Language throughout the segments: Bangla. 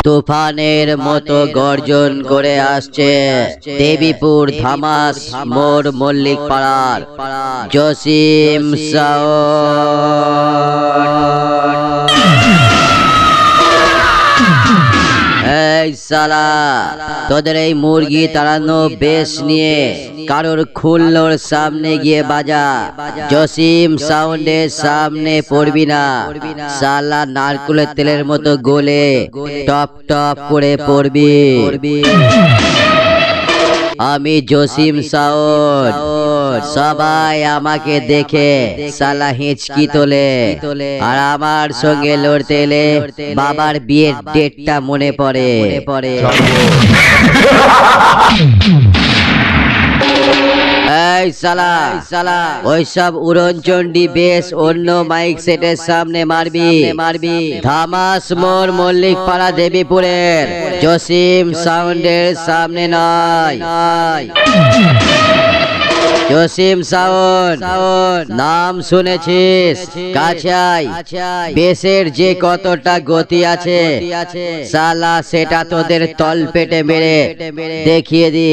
তুফানের মতো গর্জন করে আসছে দেবীপুর ধামাস মোড় মল্লিক পাড়ার জসিম সাউন্ড। এই সালা, তোদের এই মুরগি তাড়ানো বেশ নিয়ে কারোর খুললোর সামনে গিয়ে বাজা। জসিম সাউন্ডের সামনে পড়বি না, সালা নারকুলের তেলের মতো গলে টপ টপ করে পড়বি। আমি জসিম সাউন্ড, সবাই আমাকে দেখে সালা হিচকি তোলে, আর আমার সঙ্গে লড়তে এলে বাবার বিয়ের ডেটটা মনে পড়ে। এই সালা, ওইসব উড়নচণ্ডী বেশ অন্য মাইক সেটের সামনে মারবি। ধামাস মোড় মল্লিক পাড়া দেবীপুরের জসিম সাউন্ডের সামনে নয়। জসিম সাউন্ড নাম শুনেছিস? কাছাই বেশের যে কতটা গতি আছে সালা সেটা তোদের তল পেটে মেরে দেখিয়ে দি।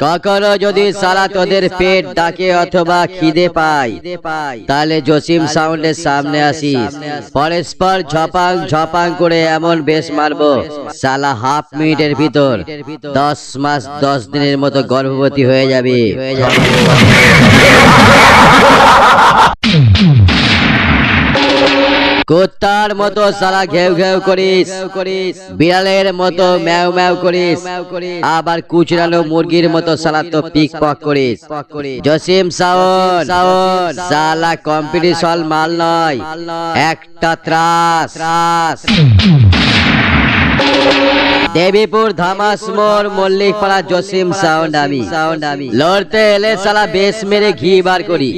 কখনো যদি সালা তোদের পেট ডাকে অথবা খিদে পায় তাহলে জসিম সাউন্ডের সামনে আসিস। পরস্পর ঝপাং করে এমন বেশ মারবো সালা হাফ মিনিটের ভিতর 10 মাস 10 দিনের মতো গর্ভবতী হয়ে যাবে। কুত্তার মতো সালা ঘেউ ঘেউ করিস, বিড়ালের মতো ম্যাও ম্যাও করিস, আবার কুচরানো মুরগির মতো সালা তো পিক পক করিস। জসিম সাউন্ড সালা কম্পিটিশন মাল নয়, একটা ত্রাস। দেবীপুর ধামাস মোড় মল্লিক পাড়া জসিম সাউন্ড আমি। লড়তে এলে সালা বেশ মেরে ঘি বার করি,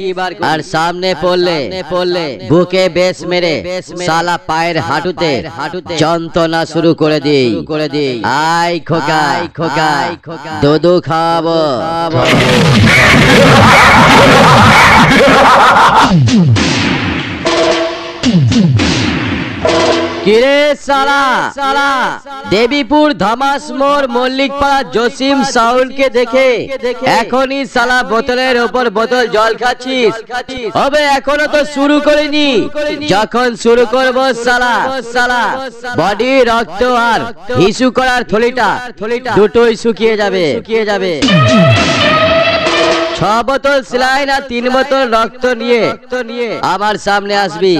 আর সামনে পড়লে বুকে বেশ মেরে সালা পায়ের হাঁটুতে যন্ত্রণা শুরু করে দিই। আই খোকা দুধু খাওয়াবো। কিরে সালা, দেবীপুর ধামাস মোড় মল্লিক পাড়া জসিম সাউন্ডকে দেখে এখনই সালা বোতলের ওপর বোতল জল খাচ্ছিস? হবে এখনো তো শুরু করিনি। যখন শুরু করবো সালা বডি রক্ত আর হিসু করার থলিটা দুটোই শুকিয়ে যাবে। 6 বোতল স্যালাইন আর 3 বোতল রক্ত নিয়ে আমার সামনে আসবি।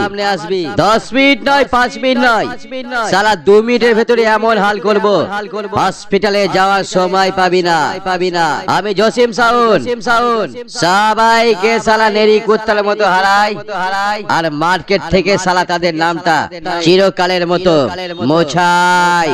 10 মিনিট নয়, 5 মিনিট নয়, সালা 2 মিনিটের ভেতরে এমন হাল করব হসপিটালে যাওয়ার সময় পাবি না। আমি জসিম সাউন্ড সবাইকে সালা নেরি কুত্তার মতো হারাই, আর মার্কেট থেকে সালা তাদের নামটা চিরকালের মতো মোছাই।